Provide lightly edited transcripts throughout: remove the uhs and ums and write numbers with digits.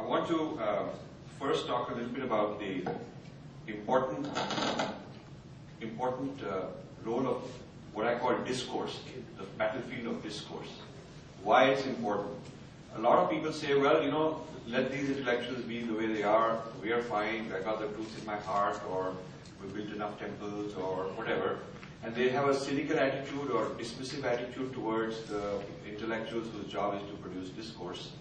I want to first talk a little bit about the important role of what I call discourse, the battlefield of discourse. Why it's important. A lot of people say, well, you know, let these intellectuals be the way they are, we are fine, I got the truth in my heart, or we built enough temples, or whatever. And they have a cynical attitude or dismissive attitude towards the intellectuals whose job is to produce discourse.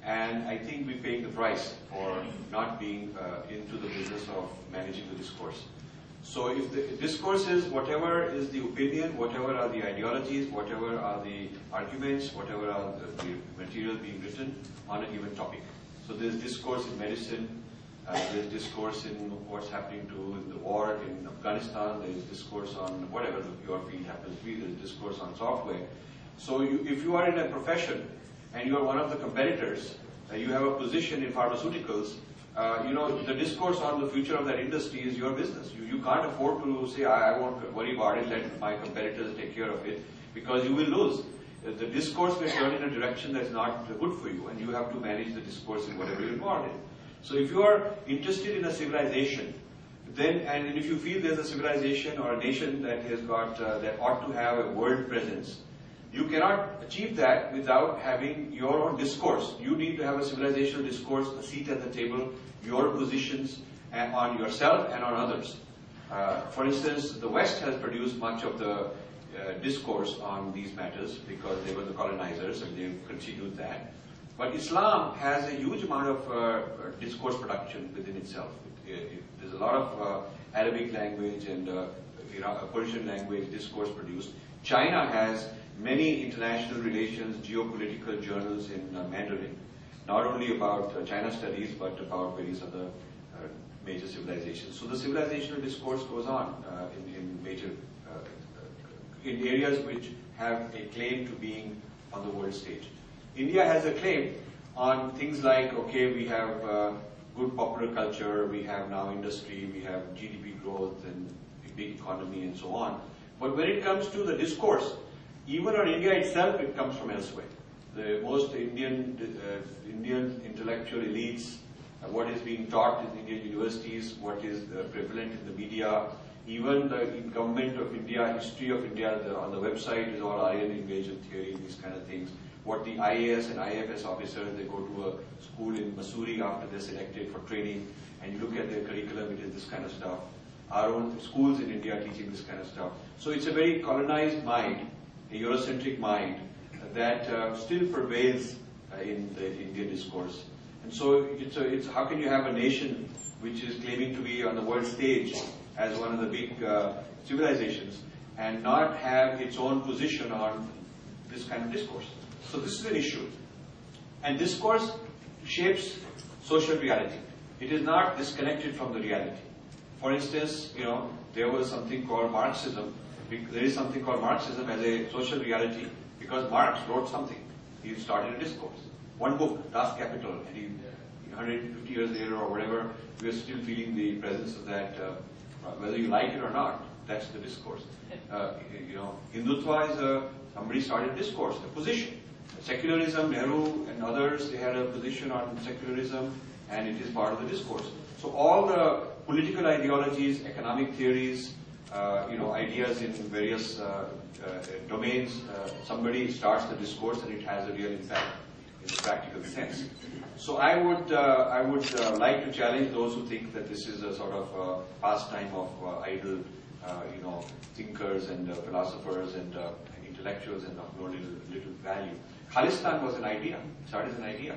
And I think we're paying the price for not being into the business of managing the discourse. So if the discourse is whatever is the opinion, whatever are the ideologies, whatever are the arguments, whatever are the material being written on a given topic. So there's discourse in medicine, there's discourse in what's happening to the war in Afghanistan, there's discourse on whatever your field happens to be, there's discourse on software. So if you are in a profession and you are one of the competitors, you have a position in pharmaceuticals, you know, the discourse on the future of that industry is your business. You can't afford to say, I won't worry about it, let my competitors take care of it, because you will lose. The discourse may turn in a direction that's not good for you, and you have to manage the discourse in whatever you're involved in. So if you are interested in a civilization, then, and if you feel there's a civilization or a nation that has got, that ought to have a world presence, you cannot achieve that without having your own discourse. You need to have a civilizational discourse, a seat at the table, your positions on yourself and on others. For instance, the West has produced much of the discourse on these matters because they were the colonizers and they've continued that. But Islam has a huge amount of discourse production within itself. There's a lot of Arabic language and Persian language discourse produced. China has many international relations, geopolitical journals in Mandarin, not only about China studies, but about various other major civilizations. So the civilizational discourse goes on in major, in areas which have a claim to being on the world stage. India has a claim on things like, okay, we have good popular culture, we have now industry, we have GDP growth and a big economy and so on. But when it comes to the discourse, even on India itself, it comes from elsewhere. The most Indian intellectual elites, what is being taught in Indian universities, what is prevalent in the media, even the government of India, history of India, on the website is all Aryan invasion theory, these kind of things. What the IAS and IFS officers, they go to a school in Missouri after they're selected for training, and you look at their curriculum, it is this kind of stuff. Our own schools in India are teaching this kind of stuff. So it's a very colonized mind, a Eurocentric mind that still prevails in the Indian discourse. And so it's how can you have a nation which is claiming to be on the world stage as one of the big civilizations and not have its own position on this kind of discourse. So this is an issue. And discourse shapes social reality. It is not disconnected from the reality. For instance, you know, there was something called Marxism. There is something called Marxism as a social reality because Marx wrote something. He started a discourse. One book, Das Kapital, and 150 years later or whatever, we are still feeling the presence of that, whether you like it or not, that's the discourse. Hindutva is somebody started a discourse, a position. Secularism, Nehru and others, they had a position on secularism, and it is part of the discourse. So all the political ideologies, economic theories, ideas in various domains, somebody starts the discourse and it has a real impact in the practical sense. So I would like to challenge those who think that this is a sort of pastime of idle, thinkers and philosophers and intellectuals and of no little value. Khalistan was an idea, started as an idea.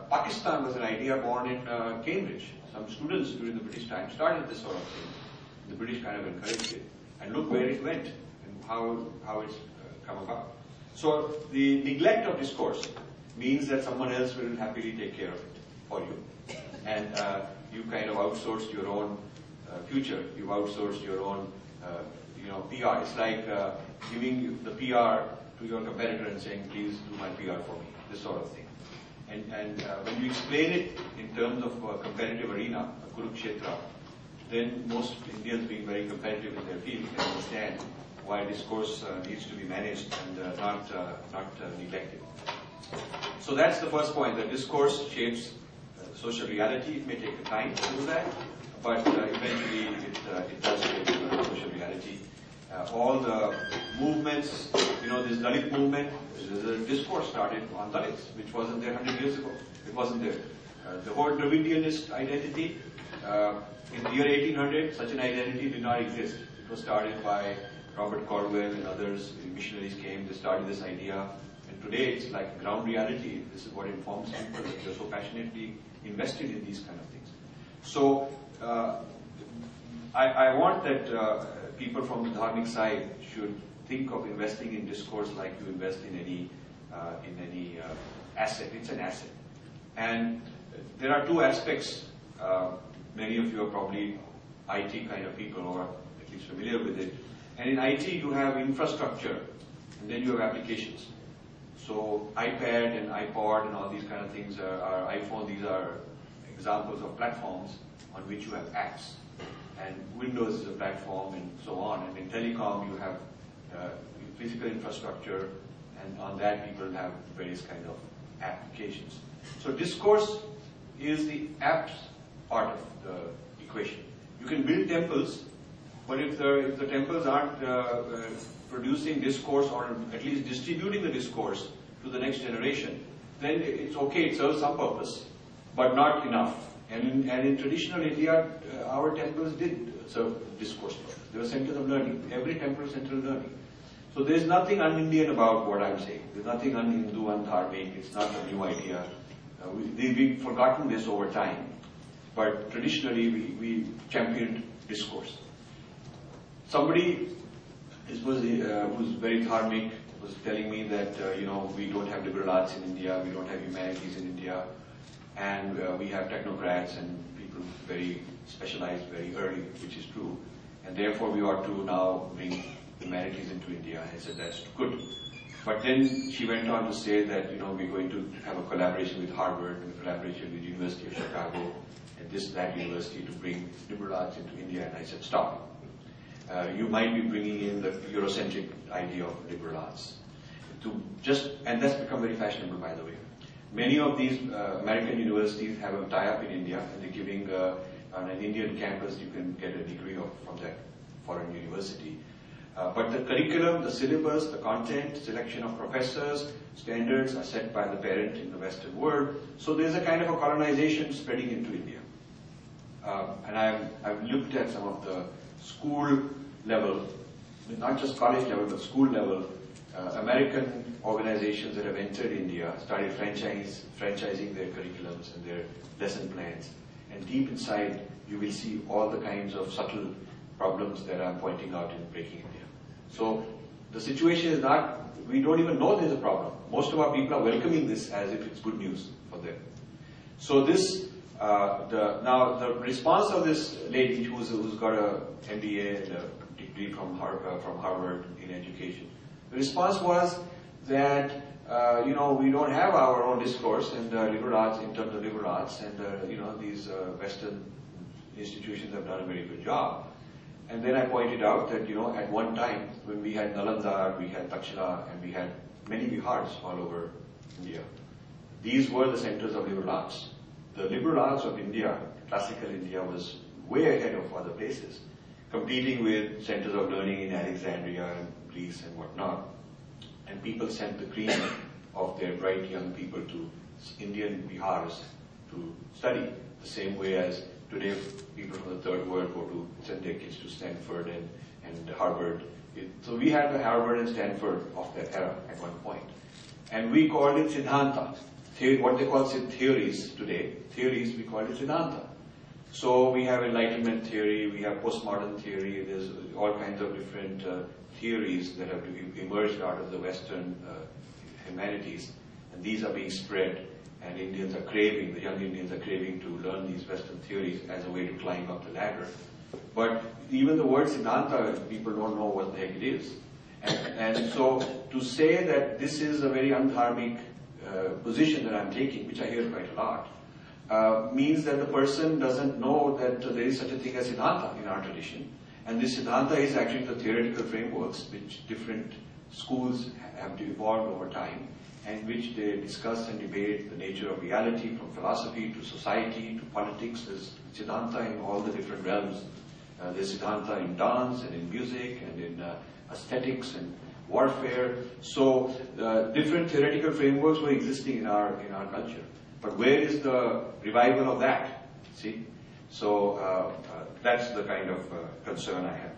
Pakistan was an idea born in Cambridge. Some students during the British time started this sort of thing. The British kind of encouraged it. And look where it went and how it's come about. So the neglect of discourse means that someone else will happily take care of it for you. And you kind of outsourced your own future. You've outsourced your own PR. It's like giving the PR to your competitor and saying, please do my PR for me. This sort of thing. And when you explain it in terms of a competitive arena, a Kurukshetra, then most Indians being very competitive in their field can understand why discourse needs to be managed and not neglected. So that's the first point, that discourse shapes social reality. It may take time to do that, but eventually it does shape social reality. All the movements, this Dalit movement, there's a discourse started on Dalits, which wasn't there 100 years ago. It wasn't there. The whole Dravidianist identity, in the year 1800, such an identity did not exist. It was started by Robert Caldwell and others. Missionaries came, they started this idea. And today it's like ground reality. This is what informs people that they're so passionately invested in these kind of things. So I want that people from the dharmic side should think of investing in discourse like you invest in any asset. It's an asset. And there are two aspects. Many of you are probably IT kind of people, or at least familiar with it. And in IT you have infrastructure, and then you have applications. So iPad and iPod and all these kind of things are iPhone, these are examples of platforms on which you have apps. And Windows is a platform and so on. And in telecom you have physical infrastructure, and on that people have various kind of applications. So discourse is the apps part of the equation. You can build temples, but if the temples aren't producing discourse, or at least distributing the discourse to the next generation, then it's okay, it serves some purpose, but not enough. And in traditional India, our temples did serve discourse purpose. They were centers of learning. Every temple is center of learning. So there's nothing un-Indian about what I'm saying. There's nothing un-Hindu, un-Dharmic. It's not a new idea. We've forgotten this over time. But traditionally, we championed discourse. Somebody who's very dharmic was telling me that we don't have liberal arts in India, we don't have humanities in India, and we have technocrats and people very specialized very early, which is true, and therefore we ought to now bring humanities into India. I said that's good. But then she went on to say that we're going to have a collaboration with Harvard, and a collaboration with the University of Chicago, and that university to bring liberal arts into India. And I said, stop. You might be bringing in the Eurocentric idea of liberal arts. And that's become very fashionable, by the way. Many of these American universities have a tie-up in India, and they're giving, on an Indian campus, you can get a degree from that foreign university. But the curriculum, the syllabus, the content, selection of professors, standards are set by the parent in the Western world. So there's a kind of a colonization spreading into India. And I've looked at some of the school level, not just college level, but school level, American organizations that have entered India, started franchising their curriculums and their lesson plans. And deep inside, you will see all the kinds of subtle problems that I'm pointing out in Breaking India. So the situation is not, we don't even know there's a problem. Most of our people are welcoming this as if it's good news for them. So this, now the response of this lady who's got a MBA and a degree from Harvard in education, the response was that we don't have our own discourse and liberal arts in terms of liberal arts, and these Western institutions have done a very good job. And then I pointed out that at one time when we had Nalanda, we had Takshila, and we had many Bihars all over India, these were the centers of liberal arts. The liberal arts of India, classical India, was way ahead of other places, competing with centers of learning in Alexandria and Greece and whatnot. And people sent the cream of their bright young people to Indian Bihars to study, the same way as today people from the third world send their kids to Stanford and Harvard. So we had the Harvard and Stanford of that era at one point. And we called it Siddhanta. What they call theories today, we call it Siddhanta. So we have Enlightenment theory, we have postmodern theory, there's all kinds of different theories that have emerged out of the Western humanities, and these are being spread, and Indians are craving, the young Indians are craving to learn these Western theories as a way to climb up the ladder. But even the word Siddhanta, people don't know what the heck it is. And so to say that this is a very undharmic position that I'm taking, which I hear quite a lot, means that the person doesn't know that there is such a thing as Siddhanta in our tradition. And this Siddhanta is actually the theoretical frameworks which different schools have evolved over time. in which they discuss and debate the nature of reality, from philosophy to society to politics. There's Siddhanta in all the different realms. There's Siddhanta in dance and in music and in aesthetics and warfare. So different theoretical frameworks were existing in our culture. But where is the revival of that? See? So that's the kind of concern I have.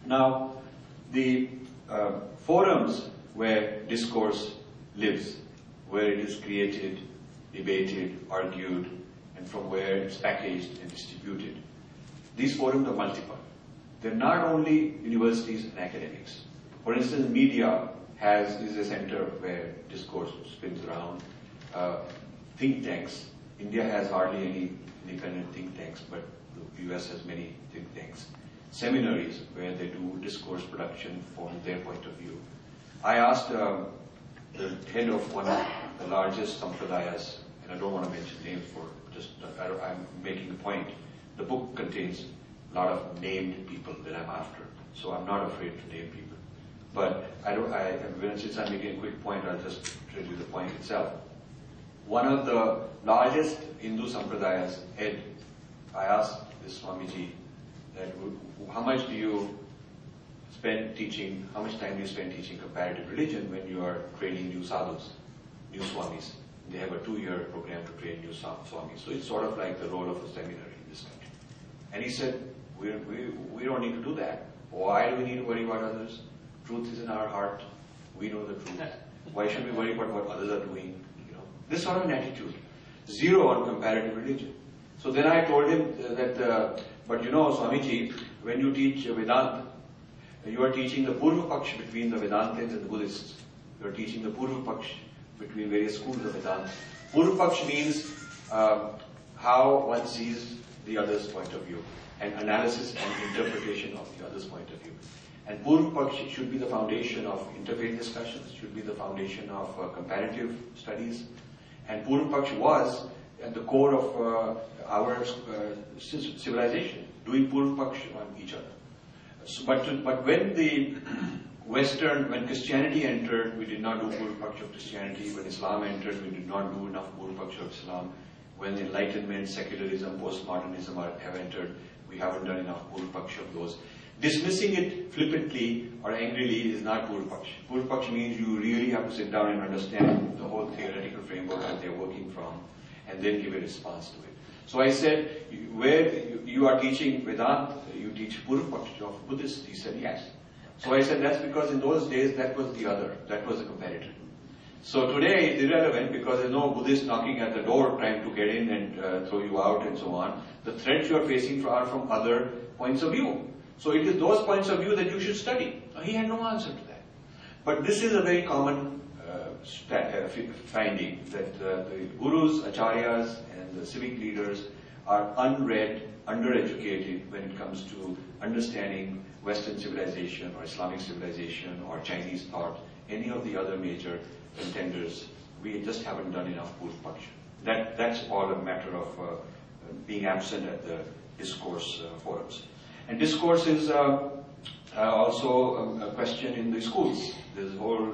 Now, the forums where discourse lives, where it is created, debated, argued, and from where it's packaged and distributed. These forums are multiple. They're not only universities and academics. For instance, media is a center where discourse spins around. Think tanks. India has hardly any independent think tanks, but the US has many think tanks. Seminaries where they do discourse production from their point of view. I asked the head of one of the largest sampradayas, and I don't want to mention names for just, I'm making a point. The book contains a lot of named people that I'm after, so I'm not afraid to name people. But since I'm making a quick point, I'll just tell you the point itself. One of the largest Hindu sampradayas head, I asked this Swamiji that how much do you spend teaching, how much time do you spend teaching comparative religion when you are training new sadhus, new swamis? They have a 2-year program to train new swamis. So it's sort of like the role of a seminary in this country. And he said, we don't need to do that. Why do we need to worry about others? Truth is in our heart. We know the truth. Why should we worry about what others are doing? You know, this sort of an attitude. Zero on comparative religion. So then I told him that, but you know, Swamiji, when you teach Vedanta, you are teaching the Purva Paksh between the Vedantins and the Buddhists. You are teaching the Purva Paksh between various schools of Vedanta. Purva Paksh means how one sees the other's point of view, and analysis and interpretation of the other's point of view. And Purva Paksh should be the foundation of interfaith discussions, should be the foundation of comparative studies. And Purva Paksh was at the core of our civilization, doing Purva Paksh on each other. So, but when the when Christianity entered, we did not do Purva Paksh of Christianity. When Islam entered, we did not do enough Purva Paksh of Islam. When Enlightenment, secularism, postmodernism have entered, we haven't done enough Purva Paksh of those. Dismissing it flippantly or angrily is not Purva Paksh. Purva Paksh means you really have to sit down and understand the whole theoretical framework that they're working from, and then give a response to it. So I said, where you are teaching Vedanta, you teach Purva Paksh of Buddhists? He said, yes. So I said, that's because in those days that was the other, that was the competitor. So today it's irrelevant because there's no Buddhist knocking at the door trying to get in and throw you out and so on. The threats you are facing are from other points of view. So it is those points of view that you should study. He had no answer to that. But this is a very common finding that the gurus, acharyas, and the civic leaders are unread, undereducated when it comes to understanding Western civilization or Islamic civilization or Chinese thought, any of the other major contenders. We just haven't done enough Purva Paksh. That's all a matter of being absent at the discourse forums. And discourse is also a question in the schools. There's a whole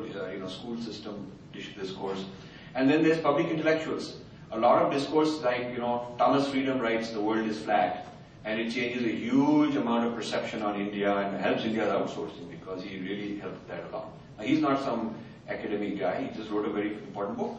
school system discourse. And then there's public intellectuals. A lot of discourse, like Thomas Friedman writes The World is Flat, and it changes a huge amount of perception on India and helps India's outsourcing because he really helped that a lot. Now, he's not some academic guy, he just wrote a very important book.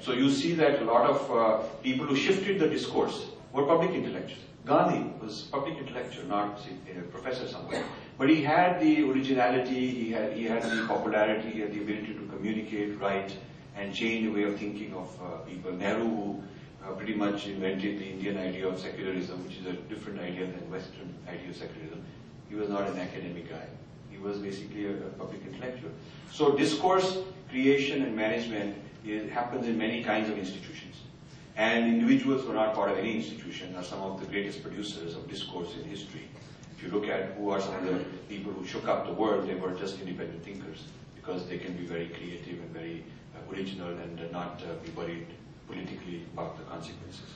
So you see that a lot of people who shifted the discourse were public intellectuals. Gandhi was public intellectual, not a professor somewhere. But he had the originality, he had the popularity, he had the ability to communicate, write, and change the way of thinking of people. Nehru, who pretty much invented the Indian idea of secularism, which is a different idea than Western idea of secularism. He was not an academic guy. He was basically a public intellectual. So discourse creation and management happens in many kinds of institutions. And individuals who are not part of any institution are some of the greatest producers of discourse in history. If you look at who are some of the people who shook up the world, they were just independent thinkers because they can be very creative and very original and not be worried politically about the consequences.